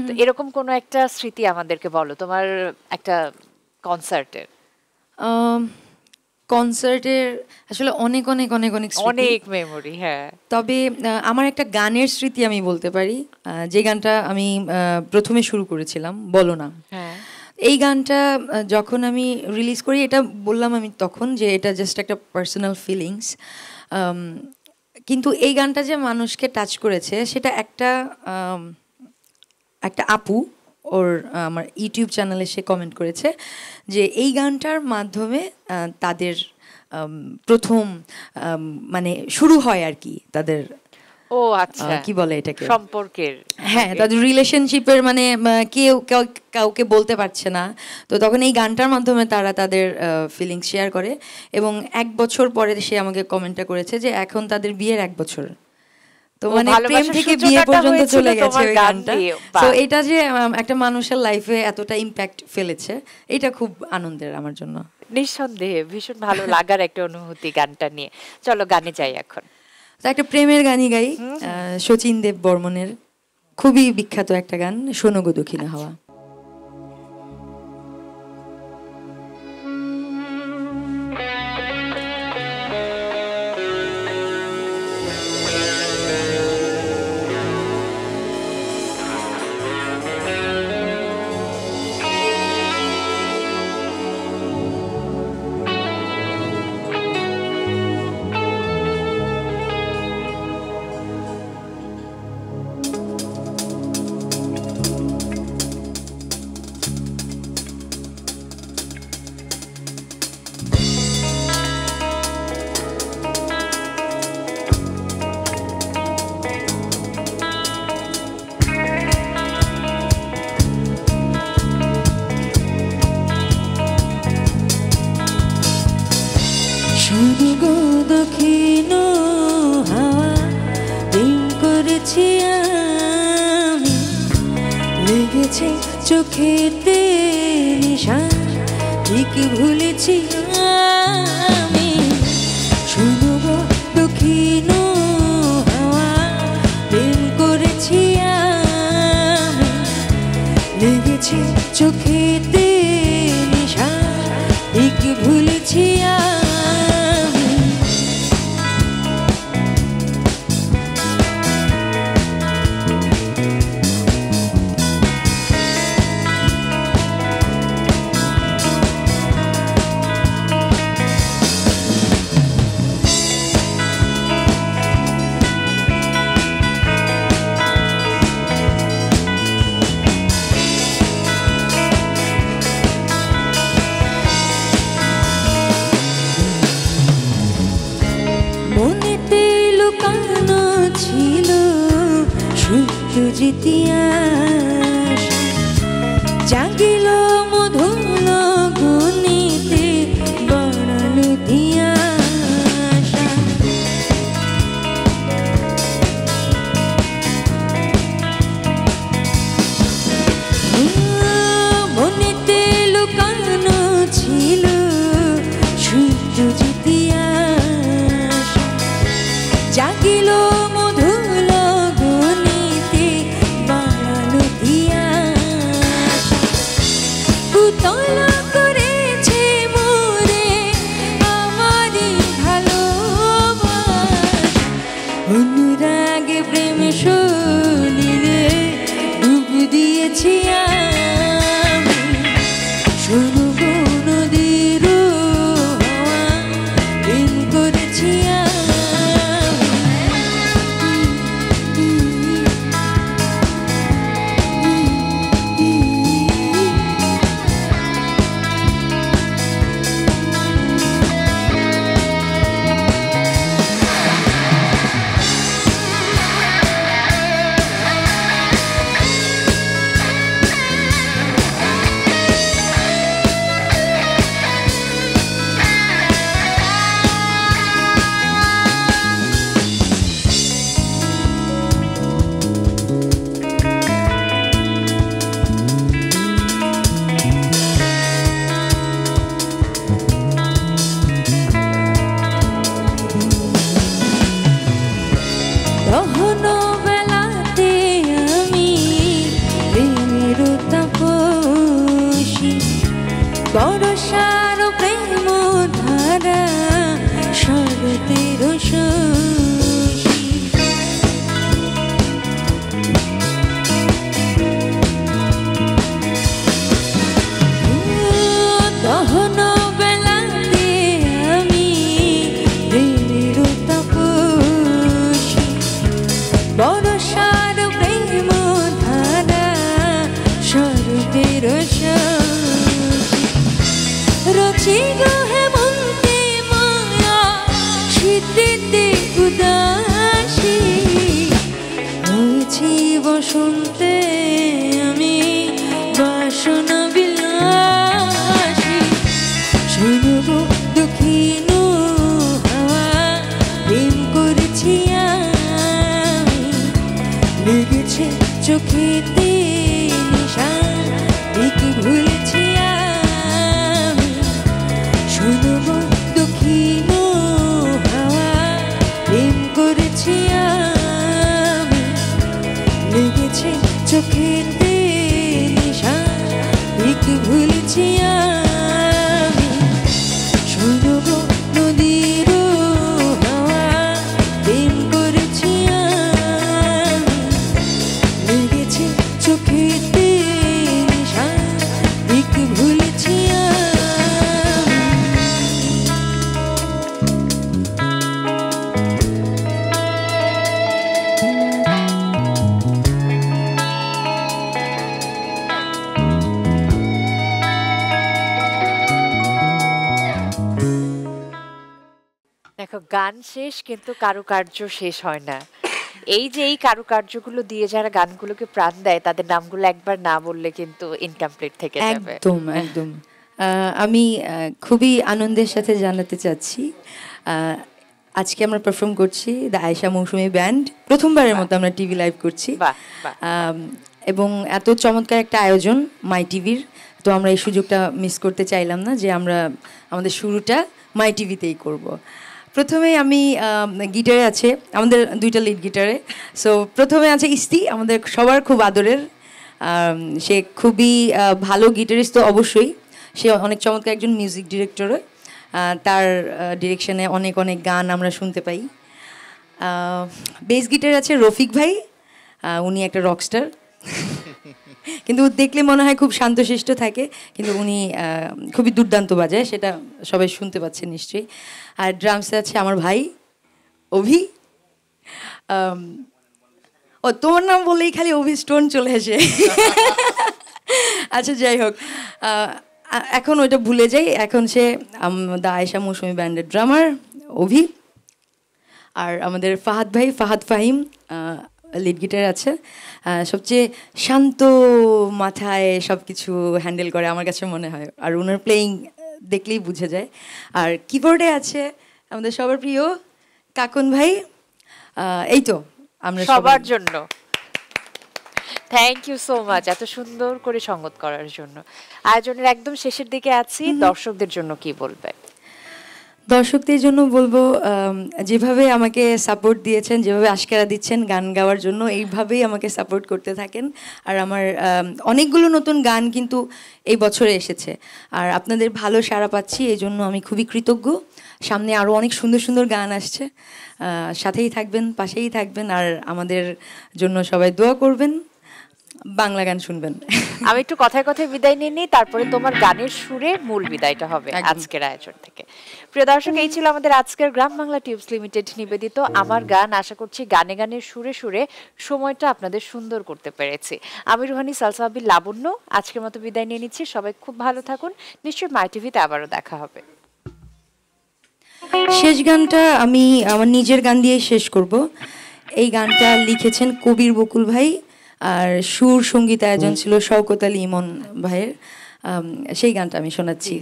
[SPEAKER 1] তো এরকম কোনো একটা স্মৃতি আমাদেরকে বলো তোমার একটা কনসার্টের।
[SPEAKER 2] কনসার্টের আসলে অনেক অনেক অনেক অনেক স্মৃতি।
[SPEAKER 1] অনেক মেমোরি, হ্যাঁ।
[SPEAKER 2] তবে আমার একটা গানের স্মৃতি আমি বলতে পারি, যে গানটা আমি প্রথমে শুরু করেছিলাম, বলো না।
[SPEAKER 1] হ্যাঁ,
[SPEAKER 2] এই গানটা যখন আমি রিলিজ করি, এটা বললাম আমি তখন যে এটা জাস্ট একটা পার্সোনাল ফিলিংস, কিন্তু এই গানটা যে মানুষকে টাচ করেছে সেটা একটা আপু ওর আমার ইউটিউব চ্যানেলে সে কমেন্ট করেছে যে এই গানটার মাধ্যমে তাদের প্রথম মানে শুরু হয় আর কি তাদের,
[SPEAKER 1] ও আচ্ছা,
[SPEAKER 2] কি বলে এটাকে,
[SPEAKER 1] সম্পর্কের,
[SPEAKER 2] হ্যাঁ তাদের রিলেশনশিপের, মানে কেউ কাউকে বলতে পারছে না, তো তখন এই গানটার মাধ্যমে তারা তাদের ফিলিংস শেয়ার করে। এবং 1 বছর পরে সে আমাকে কমেন্টটা করেছে যে এখন তাদের বিয়ের 1 বছর, তো মানে প্রেম থেকে বিয়ে পর্যন্ত চলে গেছে ওই গানটা। তো এটা যে একটা মানুষের লাইফে এতটা ইম্প্যাক্ট ফেলেছে, এটা খুব আনন্দের আমার জন্য।
[SPEAKER 1] নিঃসন্দেহে ভীষণ ভালো লাগার একটা অনুভূতি গানটা নিয়ে। চলো গানে যাই এখন।
[SPEAKER 2] তো একটা প্রেমের গানই গাই, শচীন দেব বর্মনের খুবই বিখ্যাত একটা গান, শোনো গো দক্ষিণা হাওয়া।
[SPEAKER 3] শোনো গো দক্ষিণ হাওয়া প্রেম করেছি আমি লেগেছে চোখেতে নিশান ঠিক ভুলেছি আমি শোনো গো দক্ষিণ হাওয়া প্রেম করেছি আমি লেগেছে চোখেতে নিশান ঠিক ভুলেছি আমি মনেতে লুকানো ছিল সত্য ইতিহাস জাগিল মধুল গণিতে বাড়ালো দিয়াশা মনেতে লুকানো ছিল সত্য ইতিহাস জাগিল মধুল গণিতে বাড়ালো দিয়াশা পুতল করেছে মোরে আমারই ভালোবাসা অনুরাগে প্রেম সলিলে ডুব দিয়েছি আমি শোনো গো নদীর হাওয়া প্রেম করেছি দহন বেলাতে আমি প্রেমের তাপসী বরসার প্রেম ধারা শরতের শশী দহন বেলাতে আমি প্রেমের তাপসী বরসার প্রেম ধারা শরতের রচি গো হেমন্তে মায়া শীতেতে উদাসী হয়েছি বসন্তে আমি বাসনা বিলাসী শোনো গো দক্ষিণ হাওয়া প্রেম করেছি আমি লেগেছে চোখেতে নিশান ঠিক ভুলেছি আমি শোনো গো দক্ষিণ হাওয়া প্রেম করেছি আমি লেগেছে চোখেতে নিশান ঠিক ভুলেছি আমি শোনো গো নদীর হাওয়া প্রেম করেছি আমি লেগেছে চোখেতে নিশান ঠিক ভুলেছি
[SPEAKER 1] দেখো গান শেষ কিন্তু কারুকার্য শেষ হয় না। এই যে এই কারুকার্যগুলো দিয়ে যারা গানগুলোকে প্রাণ দেয় তাদের নামগুলো একবার না বললে কিন্তু ইনকমপ্লিট থেকে যাবে।
[SPEAKER 2] একদম একদম আমি খুবই আনন্দের সাথে জানাতে চাচ্ছি আজকে আমরা পারফর্ম করছি দ্য আয়েশা মৌসুমী ব্যান্ড, প্রথমবারের মতো আমরা টিভি লাইভ করছি। এবং এত চমৎকার একটা আয়োজন মাই টিভির, তো আমরা এই সুযোগটা মিস করতে চাইলাম না যে আমরা আমাদের শুরুটা মাই টিভিতেই করব। প্রথমে আমি গিটারে আছে আমাদের 2টা লিড গিটারে। সো প্রথমে আছে ইস্তি, আমাদের সবার খুব আদরের, সে খুবই ভালো গিটারিস্ট তো অবশ্যই, সে অনেক চমৎকার একজন মিউজিক ডিরেক্টরও, তার ডিরেকশনে অনেক অনেক গান আমরা শুনতে পাই। বেস গিটার আছে রফিক ভাই, উনি একটা রকস্টার, কিন্তু দেখলে মনে হয় খুব শান্তশিষ্ট থাকে, কিন্তু উনি খুবই দুর্দান্ত বাজায়, সেটা সবাই শুনতে পাচ্ছেন নিশ্চয়ই। আর ড্রামসে আছে আমার ভাই অভি। ও তোমার নাম বলেই খালি অভি স্টোন চলে আসে। আচ্ছা যাই হোক, এখন ওইটা ভুলে যাই, এখন সে দ্য আয়েশা মৌসুমী ব্যান্ডের ড্রামার অভি। আর আমাদের ফাহাদ ভাই, ফাহাদ ফাহিম লিড গিটার আছে, সবচেয়ে শান্ত মাথায় সব কিছু হ্যান্ডেল করে আমার কাছে মনে হয়, আর ওনার প্লেয়িং দেখলেই বুঝে যায়। আর কিবোর্ডে আছে আমাদের সবার প্রিয় কাকুন ভাই। এই তো আমরা
[SPEAKER 1] সবার জন্য থ্যাংক ইউ সো মাচ এত সুন্দর করে সঙ্গত করার জন্য। আয়োজনের একদম শেষের দিকে আছি, দর্শকদের জন্য কি বলবে?
[SPEAKER 2] দর্শকদের জন্য বলবো যেভাবে আমাকে সাপোর্ট দিয়েছেন, যেভাবে আশকারা দিচ্ছেন গান গাওয়ার জন্য, এইভাবেই আমাকে সাপোর্ট করতে থাকেন। আর আমার অনেকগুলো নতুন গান কিন্তু এই বছরে এসেছে, আর আপনাদের ভালো সাড়া পাচ্ছি, এই জন্য আমি খুবই কৃতজ্ঞ। সামনে আরও অনেক সুন্দর সুন্দর গান আসছে, সাথেই থাকবেন, পাশেই থাকবেন, আর আমাদের জন্য সবাই দোয়া করবেন, বাংলা গান শুনবেন।
[SPEAKER 1] আমি একটু কথায় কথায় বিদায় নিয়ে নিই, তারপরে তোমার গানের সুরে মূল বিদায়টা হবে আজকের আয়োজন থেকে। প্রিয় দর্শক, এই ছিল আমাদের আজকের গ্রাম বাংলা টিউবস লিমিটেড নিবেদিত আমার গান। আশা করছি গানে গানে সুরে সুরে সময়টা আপনাদের সুন্দর করতে পেরেছি। আমি রুহানি সালসাবিল লাবণ্য আজকের মতো বিদায় নিয়ে নিচ্ছি। সবাই খুব ভালো থাকুন, নিশ্চয়ই মাই টিভিতে আবারও দেখা হবে।
[SPEAKER 2] শেষ গানটা আমি আমার নিজের গান দিয়ে শেষ করব। এই গানটা লিখেছেন কবির বকুল ভাই, আর সুর সঙ্গীতায়োজন ছিল শওকত আলী ইমন ভাইয়ের। সেই গানটা আমি শোনাচ্ছি।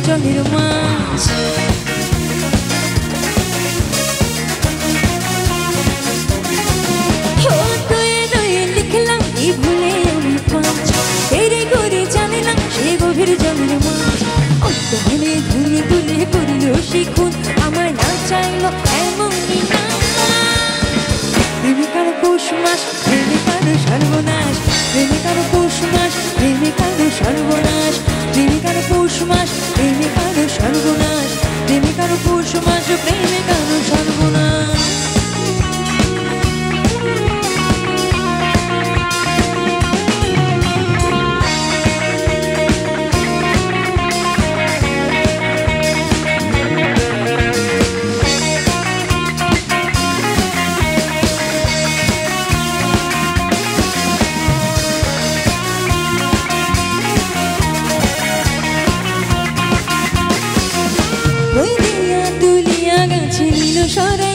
[SPEAKER 3] জলের মাছ লিখলাম কি ভুলে আমি পাঁচ তেরে করে জানলাম সে গভীর জলের মাছ অন্তরে ধুয়ে তুলে করল শিখুন আমার না চাইলো এমনই না প্রেমিকার পৌষ মাস প্রেমিকার সর্বনাশ প্রেমিকার পৌষ মাস প্রেমিকার সর্বনাশ প্রেমিকার পৌষ মাস প্রেমিকার সর্বনাশ প্রেমিকার পৌষ মাস প্রেমিকার সর্বনাশ সর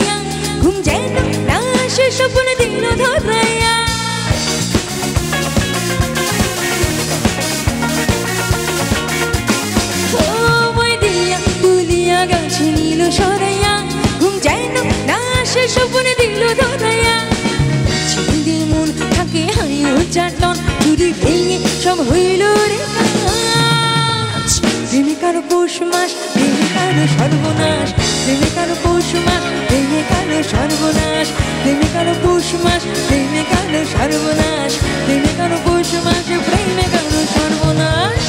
[SPEAKER 3] পৌষ মাস প্রেমে কারো সর্বনাশ প্রেমে কারো পৌষ মাস প্রেমে কারো সর্বনাশ প্রেমে কারো পৌষ মাস প্রেমে কারো সর্বনাশ প্রেমে কারো পৌষ মাস প্রেমে কারো সর্বনাশ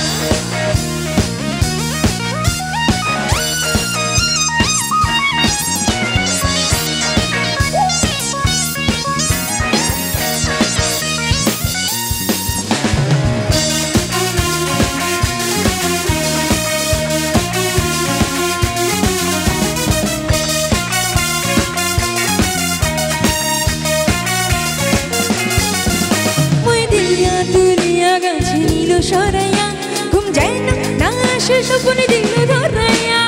[SPEAKER 3] সরাইয়া ঘুম যায় না না আসে স্বপ্নে দিল ধরাইয়া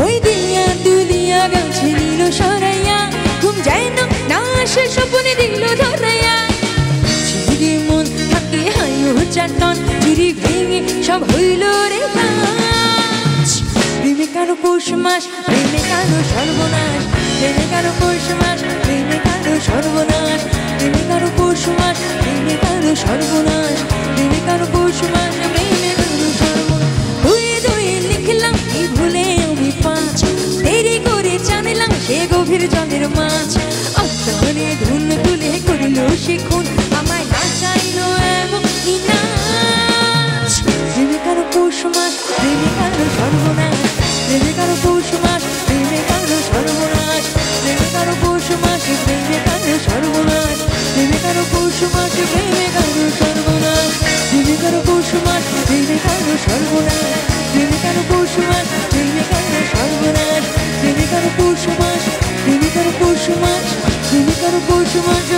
[SPEAKER 3] ওই দিয়া তুলিয়া গাছে নিল সরাইয়া ঘুম যায় না না আসে স্বপ্নে দিল ধরাইয়া চিরি মন থাকে হাইও চাটন চিরি ভেঙে সব হইল রে প্রেমে কারো পৌষ মাস প্রেমে কারো সর্বনাশ প্রেমে কারো পৌষ মাস প্রেমে কারো সর্বনাশ প্রেমে কারো পৌষ মাস প্রেমে কারো সর্বনাশ প্রেমে কারো পৌষ মাস প্রেমে কারো সর্বনাশ ধুয়ে ধুয়ে লিখলাম এই ভুলে আমি পাঁচ দেরি করে জানলাম সে গভীর জলের মাছ অন্তরে ধুন তুলে করিল শিখুন আমায় নাচাইলো এমন কি নাচ প্রেমে কারো পৌষ মাস প্রেমে কারো সর্বনাশ প্রেমে কারো পৌষ মাস প্রেমে কারো সর্বনাশ প্রেমে কারো পৌষ মাস প্রেমে কারো সর্বনাশ প্রেমে কারো পৌষ মাস প্রেমে কারো সর্বনাশ প্রেমে কারো পৌষ মাস প্রেমে কারো সর্বনাশ প্রেমে কারো পৌষ মাস প্রেমে কারো সর্বনাশ প্রেমে কারো পৌষ মাস প্রেমে কারো পৌষ মাস প্রেমে কারো পৌষ মাস